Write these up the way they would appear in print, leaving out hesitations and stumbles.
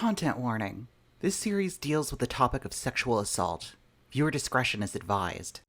Content warning. This series deals with the topic of sexual assault. Viewer discretion is advised.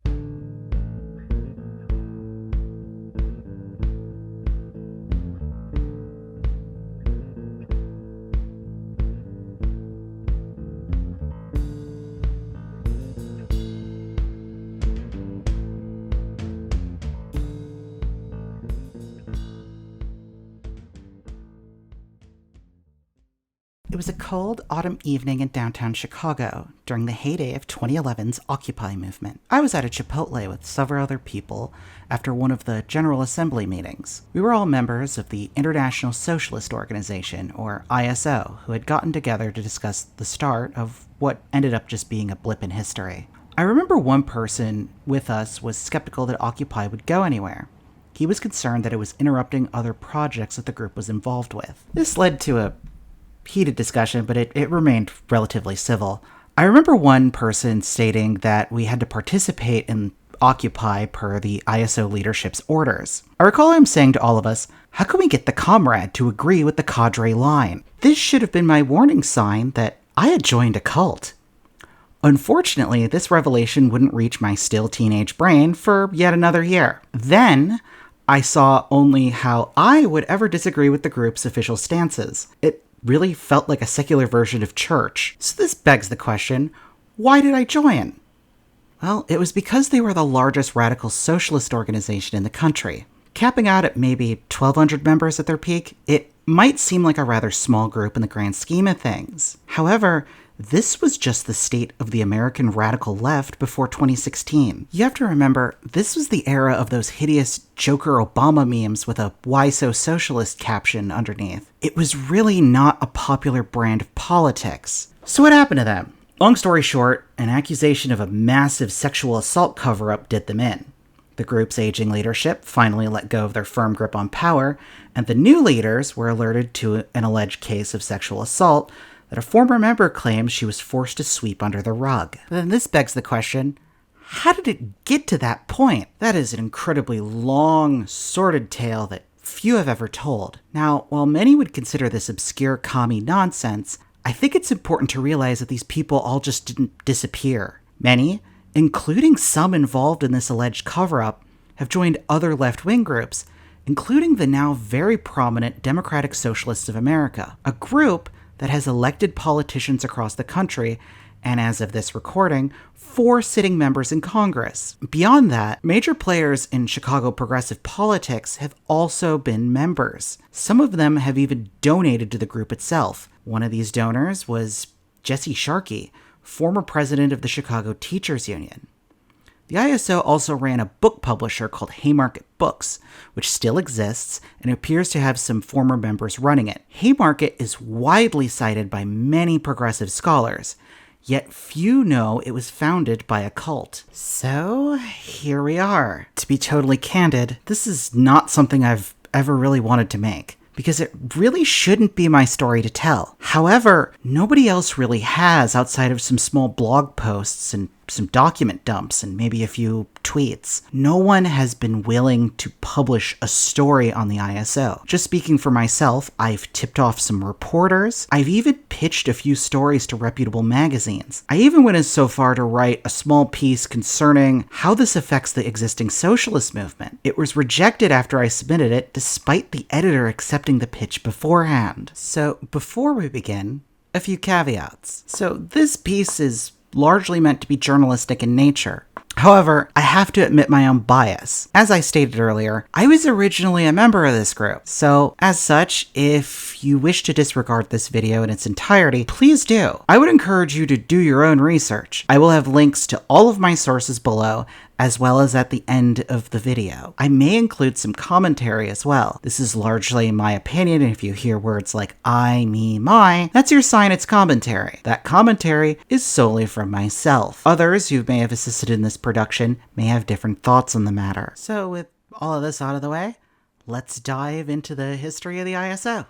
It was a cold autumn evening in downtown Chicago during the heyday of 2011's Occupy movement. I was at a Chipotle with several other people after one of the General Assembly meetings. We were all members of the International Socialist Organization, or ISO, who had gotten together to discuss the start of what ended up just being a blip in history. I remember one person with us was skeptical that Occupy would go anywhere. He was concerned that it was interrupting other projects that the group was involved with. This led to a heated discussion, but it remained relatively civil. I remember one person stating that we had to participate in Occupy per the ISO leadership's orders. I recall him saying to all of us, "How can we get the comrade to agree with the cadre line?" This should have been my warning sign that I had joined a cult. Unfortunately, this revelation wouldn't reach my still teenage brain for yet another year. Then, I saw only how I would ever disagree with the group's official stances. It really felt like a secular version of church. So this begs the question, why did I join? Well, it was because they were the largest radical socialist organization in the country. Capping out at maybe 1,200 members at their peak, it might seem like a rather small group in the grand scheme of things. However, this was just the state of the American radical left before 2016. You have to remember, this was the era of those hideous Joker Obama memes with a "Why So Socialist" caption underneath. It was really not a popular brand of politics. So what happened to them? Long story short, an accusation of a massive sexual assault cover-up did them in. The group's aging leadership finally let go of their firm grip on power, and the new leaders were alerted to an alleged case of sexual assault that a former member claims she was forced to sweep under the rug. Then this begs the question, how did it get to that point? That is an incredibly long, sordid tale that few have ever told. Now, while many would consider this obscure commie nonsense, I think it's important to realize that these people all just didn't disappear. Many, including some involved in this alleged cover-up, have joined other left-wing groups, including the now very prominent Democratic Socialists of America, a group that has elected politicians across the country, and as of this recording, 4 sitting members in Congress. Beyond that, major players in Chicago progressive politics have also been members. Some of them have even donated to the group itself. One of these donors was Jesse Shawki, former president of the Chicago Teachers Union. The ISO also ran a book publisher called Haymarket Books, which still exists and appears to have some former members running it. Haymarket is widely cited by many progressive scholars, yet few know it was founded by a cult. So, here we are. To be totally candid, this is not something I've ever really wanted to make, because it really shouldn't be my story to tell. However, nobody else really has outside of some small blog posts and some document dumps and maybe a few tweets. No one has been willing to publish a story on the ISO. Just speaking for myself, I've tipped off some reporters. I've even pitched a few stories to reputable magazines. I even went as so far to write a small piece concerning how this affects the existing socialist movement. It was rejected after I submitted it, despite the editor accepting the pitch beforehand. So before we begin, a few caveats. So this piece is largely meant to be journalistic in nature. However, I have to admit my own bias. As I stated earlier, I was originally a member of this group. So, as such, if you wish to disregard this video in its entirety, please do. I would encourage you to do your own research. I will have links to all of my sources below, as well as at the end of the video. I may include some commentary as well. This is largely my opinion, and if you hear words like I, me, my, that's your sign it's commentary. That commentary is solely from myself. Others who may have assisted in this production may have different thoughts on the matter. So with all of this out of the way, let's dive into the history of the ISO.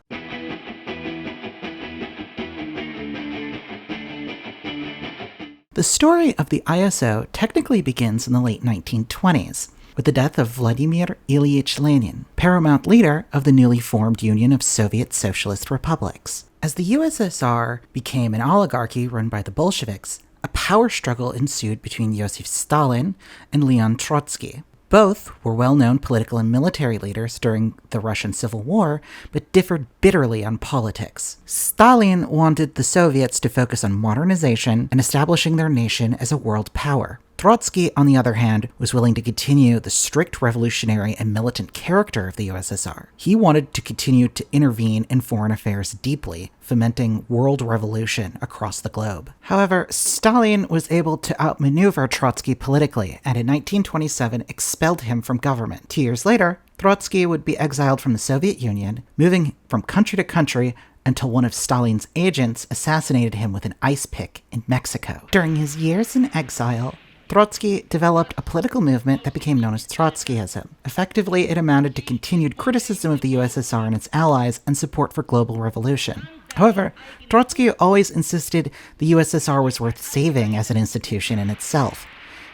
The story of the ISO technically begins in the late 1920s, with the death of Vladimir Ilyich Lenin, paramount leader of the newly formed Union of Soviet Socialist Republics. As the USSR became an oligarchy run by the Bolsheviks, a power struggle ensued between Joseph Stalin and Leon Trotsky. Both were well-known political and military leaders during the Russian Civil War, but differed bitterly on politics. Stalin wanted the Soviets to focus on modernization and establishing their nation as a world power. Trotsky, on the other hand, was willing to continue the strict revolutionary and militant character of the USSR. He wanted to continue to intervene in foreign affairs deeply, fomenting world revolution across the globe. However, Stalin was able to outmaneuver Trotsky politically, and in 1927 expelled him from government. 2 years later, Trotsky would be exiled from the Soviet Union, moving from country to country until one of Stalin's agents assassinated him with an ice pick in Mexico. During his years in exile, Trotsky developed a political movement that became known as Trotskyism. Effectively, it amounted to continued criticism of the USSR and its allies and support for global revolution. However, Trotsky always insisted the USSR was worth saving as an institution in itself.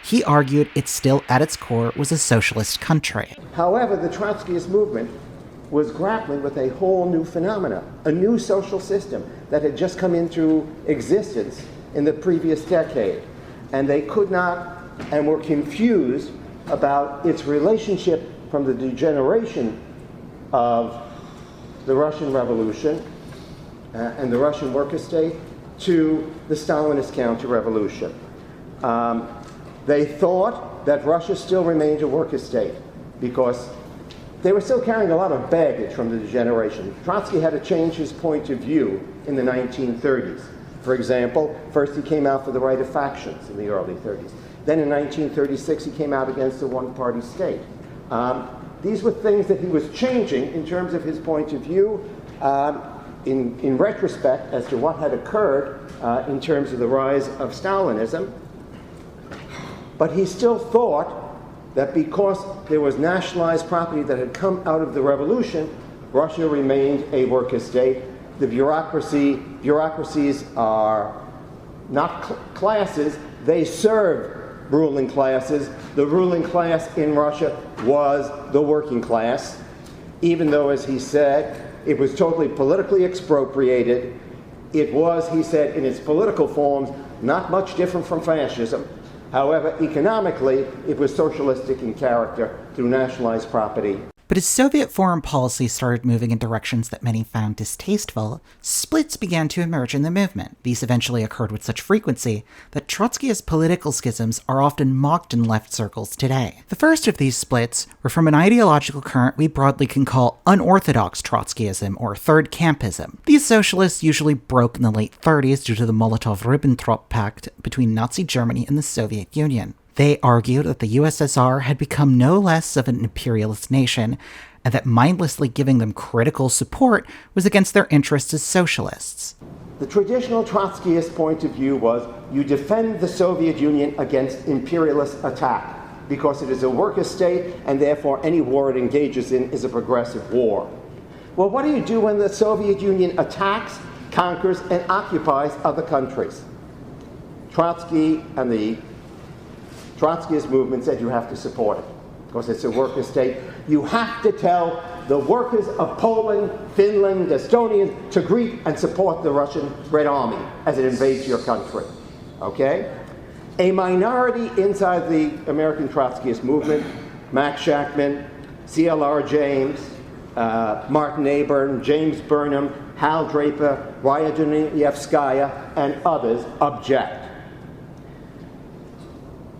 He argued it still, at its core, was a socialist country. However, the Trotskyist movement was grappling with a whole new phenomena, a new social system that had just come into existence in the previous decade. And they could not and were confused about its relationship from the degeneration of the Russian Revolution and the Russian worker state to the Stalinist counter-revolution. They thought that Russia still remained a worker state because they were still carrying a lot of baggage from the degeneration. Trotsky had to change his point of view in the 1930s. For example, first he came out for the right of factions in the early 30s. Then in 1936, he came out against the one-party state. These were things that he was changing in terms of his point of view in retrospect as to what had occurred in terms of the rise of Stalinism. But he still thought that because there was nationalized property that had come out of the revolution, Russia remained a worker state. The bureaucracies are not classes, they serve ruling classes. The ruling class in Russia was the working class, even though, as he said, it was totally politically expropriated. It was, he said, in its political forms, not much different from fascism. However, economically, it was socialistic in character through nationalized property. But as Soviet foreign policy started moving in directions that many found distasteful, splits began to emerge in the movement. These eventually occurred with such frequency that Trotskyist political schisms are often mocked in left circles today. The first of these splits were from an ideological current we broadly can call unorthodox Trotskyism or Third Campism. These socialists usually broke in the late 30s due to the Molotov-Ribbentrop Pact between Nazi Germany and the Soviet Union. They argued that the USSR had become no less of an imperialist nation, and that mindlessly giving them critical support was against their interests as socialists. The traditional Trotskyist point of view was you defend the Soviet Union against imperialist attack because it is a worker state and therefore any war it engages in is a progressive war. Well, what do you do when the Soviet Union attacks, conquers, and occupies other countries? Trotsky and the Trotskyist movement said you have to support it because it's a worker state. You have to tell the workers of Poland, Finland, Estonia to greet and support the Russian Red Army as it invades your country. Okay? A minority inside the American Trotskyist movement, Max Shachtman, C.L.R. James, Martin Aburn, James Burnham, Hal Draper, Raya Dunayevskaya, and others object.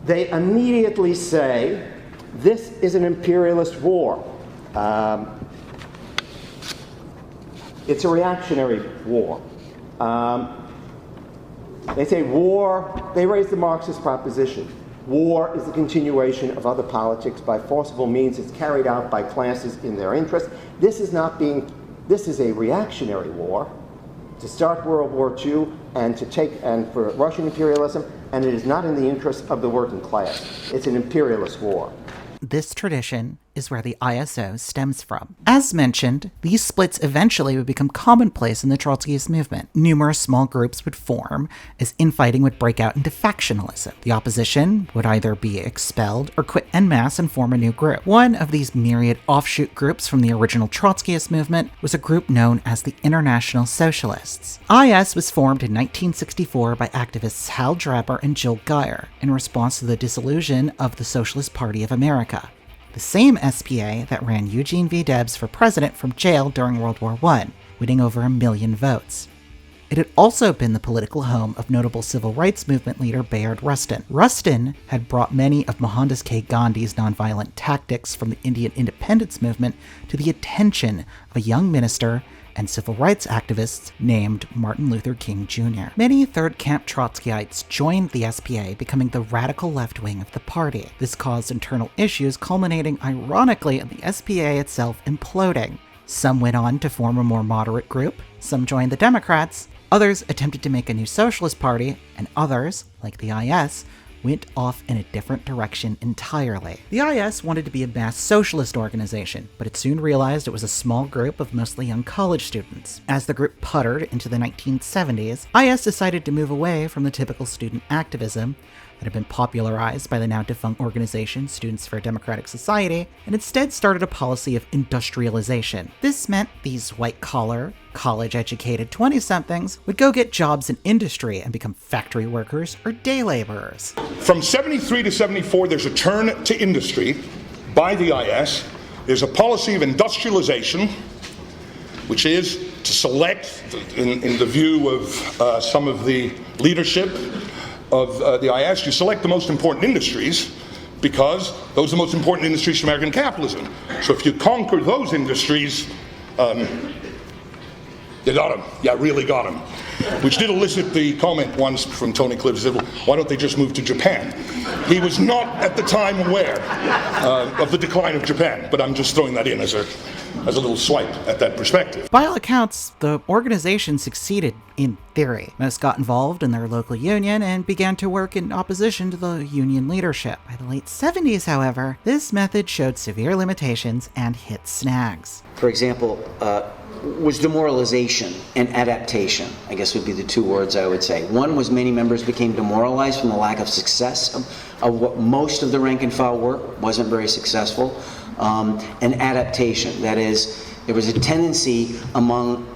They immediately say, this is an imperialist war. It's a reactionary war. They say war, they raise the Marxist proposition. War is the continuation of other politics by forcible means. It's carried out by classes in their interest. This is a reactionary war to start World War II and for Russian imperialism, and it is not in the interest of the working class. It's an imperialist war. This tradition is where the ISO stems from. As mentioned, these splits eventually would become commonplace in the Trotskyist movement. Numerous small groups would form as infighting would break out into factionalism. The opposition would either be expelled or quit en masse and form a new group. One of these myriad offshoot groups from the original Trotskyist movement was a group known as the International Socialists. IS was formed in 1964 by activists Hal Draper and Jill Geyer in response to the dissolution of the Socialist Party of America, the same SPA that ran Eugene V. Debs for president from jail during World War I, winning over 1 million votes. It had also been the political home of notable civil rights movement leader Bayard Rustin. Rustin had brought many of Mohandas K. Gandhi's nonviolent tactics from the Indian independence movement to the attention of a young minister and civil rights activists named Martin Luther King Jr. Many Third Camp Trotskyites joined the SPA, becoming the radical left wing of the party. This caused internal issues, culminating ironically in the SPA itself imploding. Some went on to form a more moderate group, some joined the Democrats, others attempted to make a new socialist party, and others, like the IS, went off in a different direction entirely. The IS wanted to be a mass socialist organization, but it soon realized it was a small group of mostly young college students. As the group puttered into the 1970s, IS decided to move away from the typical student activism that had been popularized by the now defunct organization Students for a Democratic Society, and instead started a policy of industrialization. This meant these white-collar, college-educated 20-somethings would go get jobs in industry and become factory workers or day laborers. From 73 to 74, there's a turn to industry by the IS. There's a policy of industrialization, which is to select, in the view of some of the leadership of the IS, you select the most important industries because those are the most important industries for American capitalism. So if you conquer those industries, you got them. Yeah, really got them. Which did elicit the comment once from Tony Cliff, said, well, why don't they just move to Japan? He was not at the time aware of the decline of Japan, but I'm just throwing that in as a little swipe at that perspective. By all accounts, the organization succeeded in theory. Most got involved in their local union and began to work in opposition to the union leadership. By the late 70s, however, this method showed severe limitations and hit snags. For example, was demoralization and adaptation, I guess would be the two words I would say. One was many members became demoralized from the lack of success of what most of the rank and file work wasn't very successful. And adaptation, that is, there was a tendency among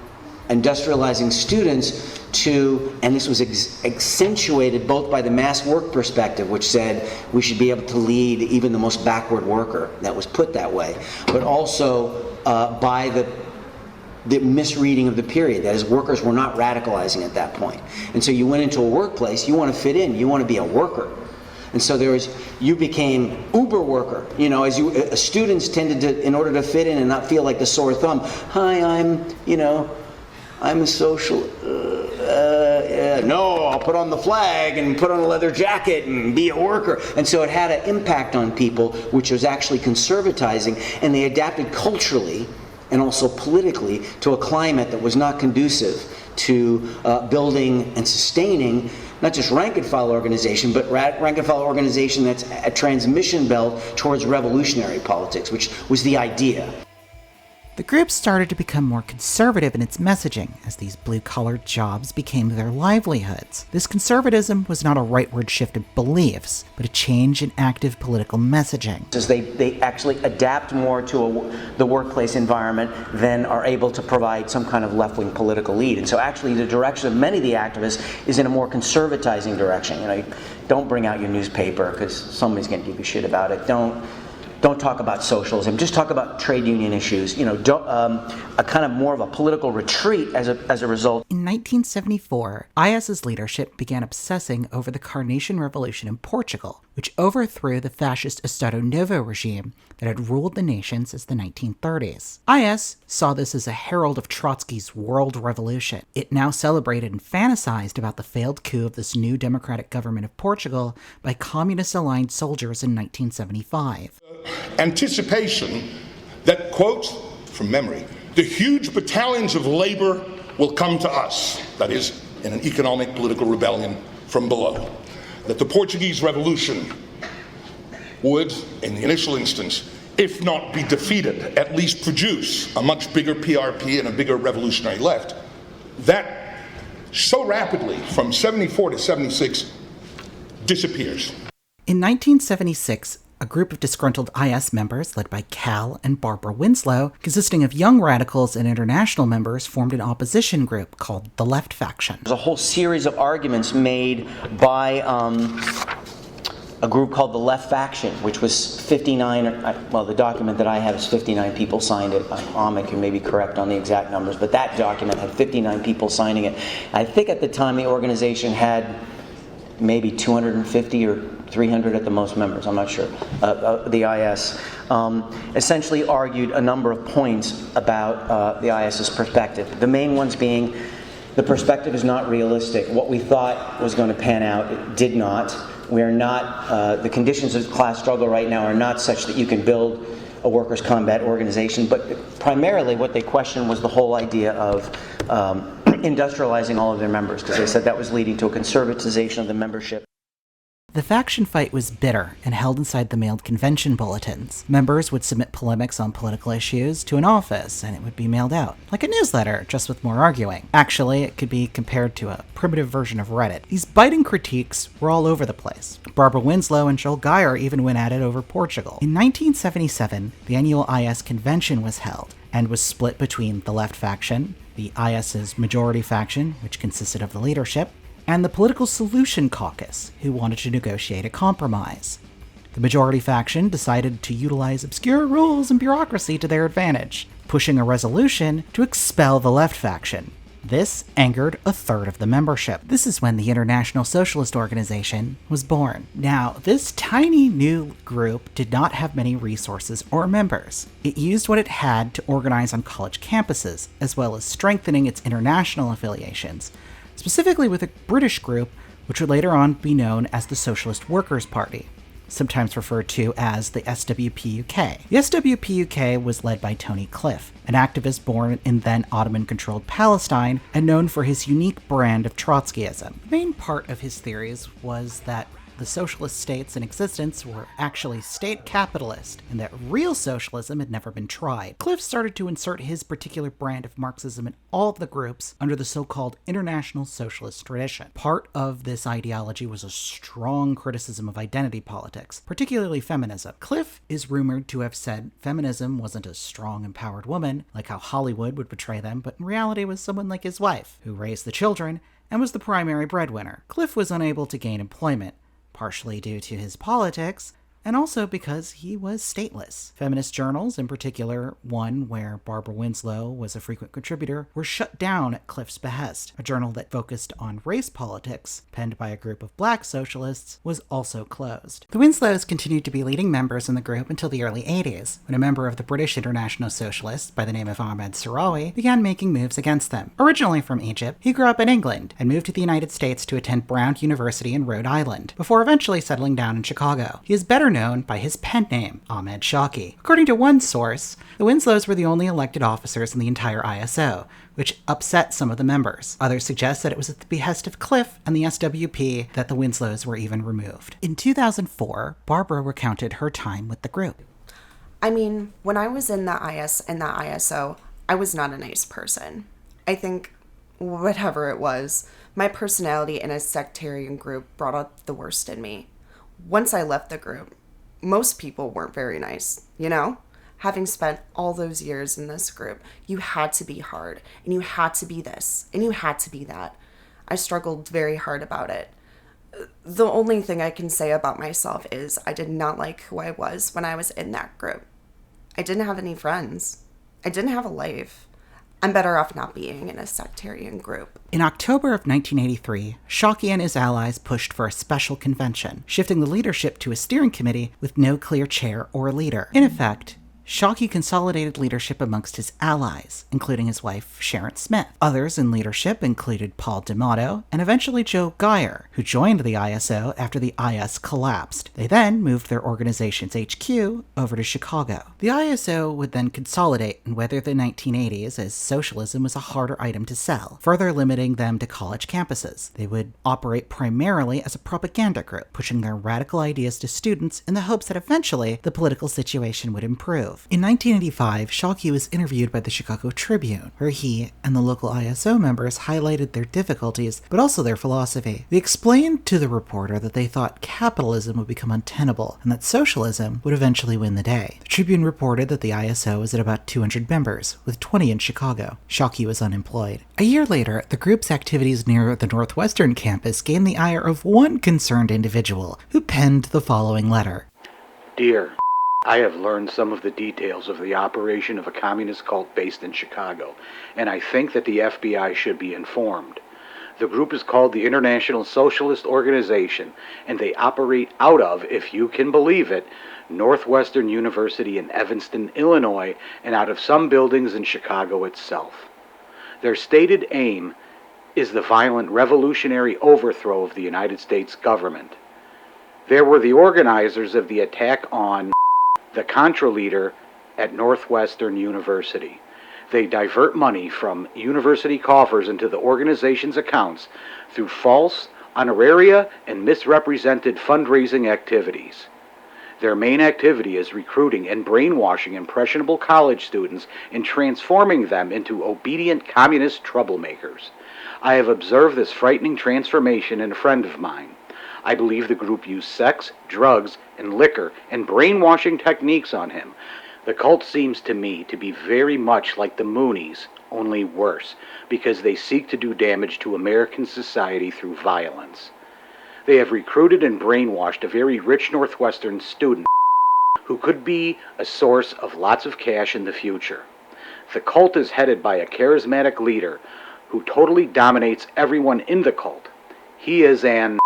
industrializing students to, and this was accentuated both by the mass work perspective, which said we should be able to lead even the most backward worker, that was put that way, but also by the misreading of the period. That is, workers were not radicalizing at that point. And so you went into a workplace, you want to fit in, you want to be a worker. And so you became uber worker. You know, as students tended to, in order to fit in and not feel like the sore thumb, hi, I'm a social, no, I'll put on the flag and put on a leather jacket and be a worker. And so it had an impact on people, which was actually conservatizing, and they adapted culturally and also politically to a climate that was not conducive to building and sustaining not just rank and file organization, but rank and file organization that's a transmission belt towards revolutionary politics, which was the idea. The group started to become more conservative in its messaging as these blue-collar jobs became their livelihoods. This conservatism was not a rightward shift of beliefs, but a change in active political messaging. As they actually adapt more to the workplace environment than are able to provide some kind of left-wing political lead. And so actually the direction of many of the activists is in a more conservatizing direction. You know, don't bring out your newspaper because somebody's going to give you shit about it. Don't talk about socialism. Just talk about trade union issues. You know, a kind of more of a political retreat as a result. In 1974, IS's leadership began obsessing over the Carnation Revolution in Portugal, which overthrew the fascist Estado Novo regime that had ruled the nation since the 1930s. IS saw this as a herald of Trotsky's world revolution. It now celebrated and fantasized about the failed coup of this new democratic government of Portugal by communist-aligned soldiers in 1975. Anticipation that, quote from memory, the huge battalions of labor will come to us, that is, in an economic political rebellion from below. That the Portuguese Revolution would, in the initial instance, if not be defeated, at least produce a much bigger PRP and a bigger revolutionary left, that so rapidly, from 74 to 76, disappears. In 1976, a group of disgruntled IS members, led by Cal and Barbara Winslow, consisting of young radicals and international members, formed an opposition group called the Left Faction. There's a whole series of arguments made by a group called the Left Faction, which was 59, well, the document that I have is 59 people signed it. Ahmed can maybe correct on the exact numbers, but that document had 59 people signing it. I think at the time the organization had maybe 250 or 300 at the most members, I'm not sure, the IS, essentially argued a number of points about the IS's perspective. The main ones being the perspective is not realistic. What we thought was going to pan out, it did not. We are not, the conditions of class struggle right now are not such that you can build a workers' combat organization, but primarily what they questioned was the whole idea of industrializing all of their members, because they said that was leading to a conservatization of the membership. The faction fight was bitter and held inside the mailed convention bulletins. Members would submit polemics on political issues to an office, and it would be mailed out. Like a newsletter, just with more arguing. Actually, it could be compared to a primitive version of Reddit. These biting critiques were all over the place. Barbara Winslow and Joel Geyer even went at it over Portugal. In 1977, the annual IS convention was held, and was split between the Left Faction, the IS's majority faction, which consisted of the leadership, and the Political Solution Caucus, who wanted to negotiate a compromise. The majority faction decided to utilize obscure rules and bureaucracy to their advantage, pushing a resolution to expel the Left Faction. This angered a third of the membership. This is when the International Socialist Organization was born. Now, this tiny new group did not have many resources or members. It used what it had to organize on college campuses, as well as strengthening its international affiliations, specifically with a British group which would later on be known as the Socialist Workers' Party, sometimes referred to as the SWPUK. The SWPUK was led by Tony Cliff, an activist born in then Ottoman-controlled Palestine and known for his unique brand of Trotskyism. The main part of his theories was that the socialist states in existence were actually state capitalist, and that real socialism had never been tried. Cliff started to insert his particular brand of Marxism in all of the groups under the so-called International Socialist tradition. Part of this ideology was a strong criticism of identity politics, particularly feminism. Cliff is rumored to have said feminism wasn't a strong, empowered woman, like how Hollywood would portray them, but in reality was someone like his wife, who raised the children and was the primary breadwinner. Cliff was unable to gain employment, partially due to his politics, and also because he was stateless. Feminist journals, in particular one where Barbara Winslow was a frequent contributor, were shut down at Cliff's behest. A journal that focused on race politics, penned by a group of black socialists, was also closed. The Winslows continued to be leading members in the group until the early 80s, when a member of the British International Socialists by the name of Ahmed Sarawi began making moves against them. Originally from Egypt, he grew up in England and moved to the United States to attend Brown University in Rhode Island, before eventually settling down in Chicago. He is better known by his pen name, Ahmed Shawki. According to one source, the Winslows were the only elected officers in the entire ISO, which upset some of the members. Others suggest that it was at the behest of Cliff and the SWP that the Winslows were even removed. In 2004, Barbara recounted her time with the group. I mean, when I was in the IS and the ISO, I was not a nice person. I think, whatever it was, my personality in a sectarian group brought out the worst in me. Once I left the group, most people weren't very nice, you know? Having spent all those years in this group, you had to be hard, and you had to be this, and you had to be that. I struggled very hard about it. The only thing I can say about myself is I did not like who I was when I was in that group. I didn't have any friends. I didn't have a life. I'm better off not being in a sectarian group. In October of 1983, Shawki and his allies pushed for a special convention, shifting the leadership to a steering committee with no clear chair or leader. In effect, Shawki consolidated leadership amongst his allies, including his wife Sharon Smith. Others in leadership included Paul D'Amato and eventually Joe Geyer, who joined the ISO after the IS collapsed. They then moved their organization's HQ over to Chicago. The ISO would then consolidate and weather the 1980s as socialism was a harder item to sell, further limiting them to college campuses. They would operate primarily as a propaganda group, pushing their radical ideas to students in the hopes that eventually the political situation would improve. In 1985, Shawki was interviewed by the Chicago Tribune, where he and the local ISO members highlighted their difficulties, but also their philosophy. They explained to the reporter that they thought capitalism would become untenable, and that socialism would eventually win the day. The Tribune reported that the ISO was at about 200 members, with 20 in Chicago. Shawki was unemployed. A year later, the group's activities near the Northwestern campus gained the ire of one concerned individual, who penned the following letter. Dear, I have learned some of the details of the operation of a communist cult based in Chicago, and I think that the FBI should be informed. The group is called the International Socialist Organization, and they operate out of, if you can believe it, Northwestern University in Evanston, Illinois, and out of some buildings in Chicago itself. Their stated aim is the violent revolutionary overthrow of the United States government. They were the organizers of the attack on the Contra leader at Northwestern University. They divert money from university coffers into the organization's accounts through false, honoraria, and misrepresented fundraising activities. Their main activity is recruiting and brainwashing impressionable college students and transforming them into obedient communist troublemakers. I have observed this frightening transformation in a friend of mine. I believe the group used sex, drugs, and liquor and brainwashing techniques on him. The cult seems to me to be very much like the Moonies, only worse, because they seek to do damage to American society through violence. They have recruited and brainwashed a very rich Northwestern student who could be a source of lots of cash in the future. The cult is headed by a charismatic leader who totally dominates everyone in the cult. He is an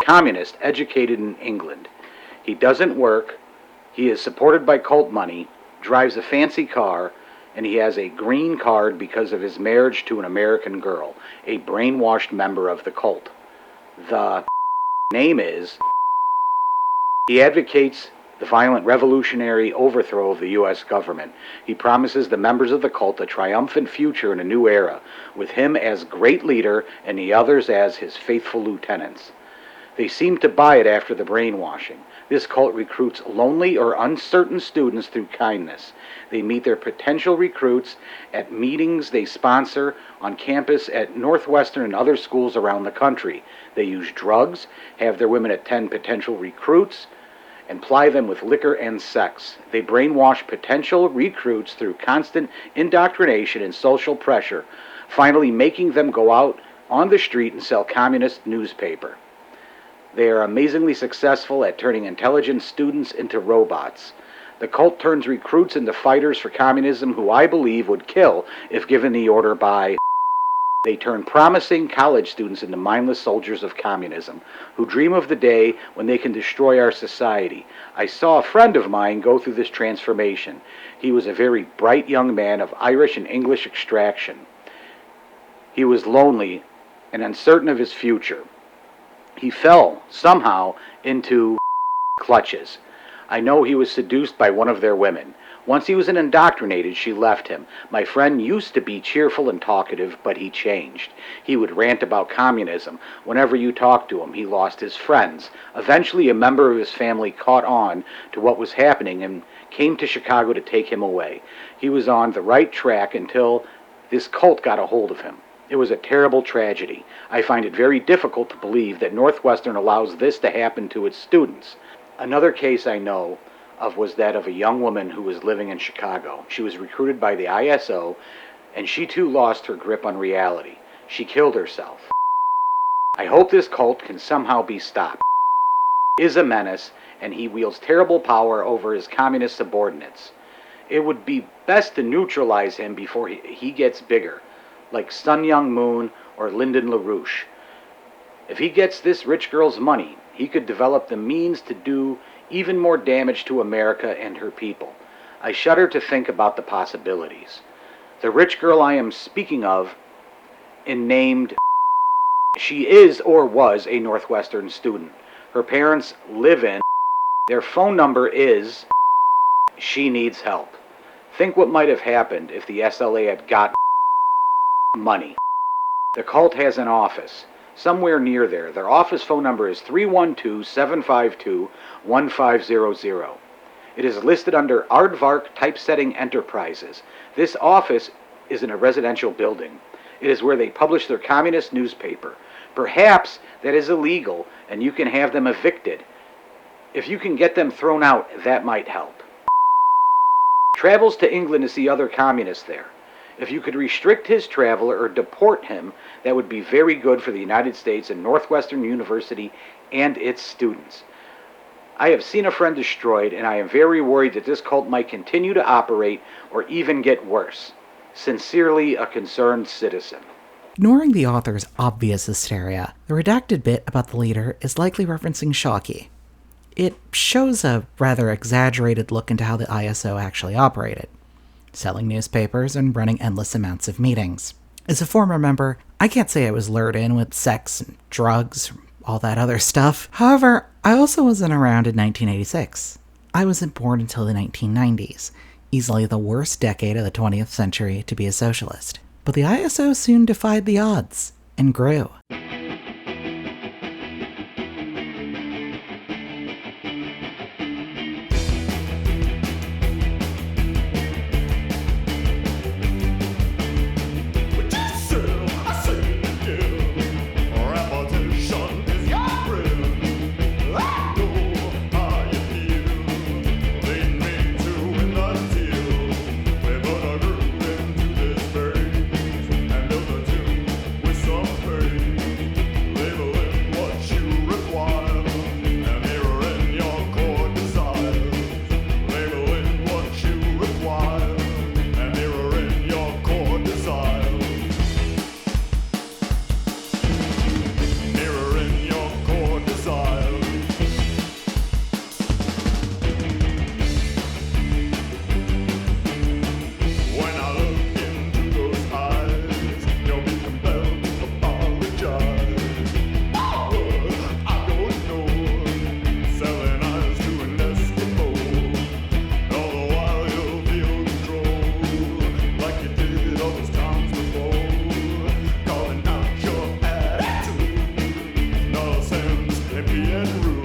communist educated in England. He doesn't work, he is supported by cult money, drives a fancy car, and he has a green card because of his marriage to an American girl, a brainwashed member of the cult. The name is... He advocates the violent revolutionary overthrow of the U.S. government. He promises the members of the cult a triumphant future in a new era, with him as great leader and the others as his faithful lieutenants. They seem to buy it after the brainwashing. This cult recruits lonely or uncertain students through kindness. They meet their potential recruits at meetings they sponsor on campus at Northwestern and other schools around the country. They use drugs, have their women attend potential recruits, and ply them with liquor and sex. They brainwash potential recruits through constant indoctrination and social pressure, finally making them go out on the street and sell communist newspaper. They are amazingly successful at turning intelligent students into robots. The cult turns recruits into fighters for communism who I believe would kill if given the order by... They turn promising college students into mindless soldiers of communism, who dream of the day when they can destroy our society. I saw a friend of mine go through this transformation. He was a very bright young man of Irish and English extraction. He was lonely and uncertain of his future. He fell, somehow, into clutches. I know he was seduced by one of their women. Once he was indoctrinated, she left him. My friend used to be cheerful and talkative, but he changed. He would rant about communism. Whenever you talked to him, he lost his friends. Eventually, a member of his family caught on to what was happening and came to Chicago to take him away. He was on the right track until this cult got a hold of him. It was a terrible tragedy. I find it very difficult to believe that Northwestern allows this to happen to its students. Another case I know of was that of a young woman who was living in Chicago. She was recruited by the ISO, and she too lost her grip on reality. She killed herself. I hope this cult can somehow be stopped. He is a menace, and he wields terrible power over his communist subordinates. It would be best to neutralize him before he gets bigger, like Sun Young Moon or Lyndon LaRouche. If he gets this rich girl's money, he could develop the means to do even more damage to America and her people. I shudder to think about the possibilities. The rich girl I am speaking of, and named, she is or was a Northwestern student. Her parents live in, their phone number is, she needs help. Think what might have happened if the SLA had got money. The cult has an office somewhere near there. Their office phone number is 312-752-1500. It is listed under Aardvark Typesetting Enterprises. This office is in a residential building. It is where they publish their communist newspaper. Perhaps that is illegal and you can have them evicted. If you can get them thrown out, that might help. Travels to England to see other communists there. If you could restrict his travel or deport him, that would be very good for the United States and Northwestern University and its students. I have seen a friend destroyed, and I am very worried that this cult might continue to operate or even get worse. Sincerely, a concerned citizen. Ignoring the author's obvious hysteria, the redacted bit about the leader is likely referencing Shawki. It shows a rather exaggerated look into how the ISO actually operated, selling newspapers and running endless amounts of meetings. As a former member, I can't say I was lured in with sex and drugs, all that other stuff. However, I also wasn't around in 1986. I wasn't born until the 1990s, easily the worst decade of the 20th century to be a socialist. But the ISO soon defied the odds and grew. Happy and rude.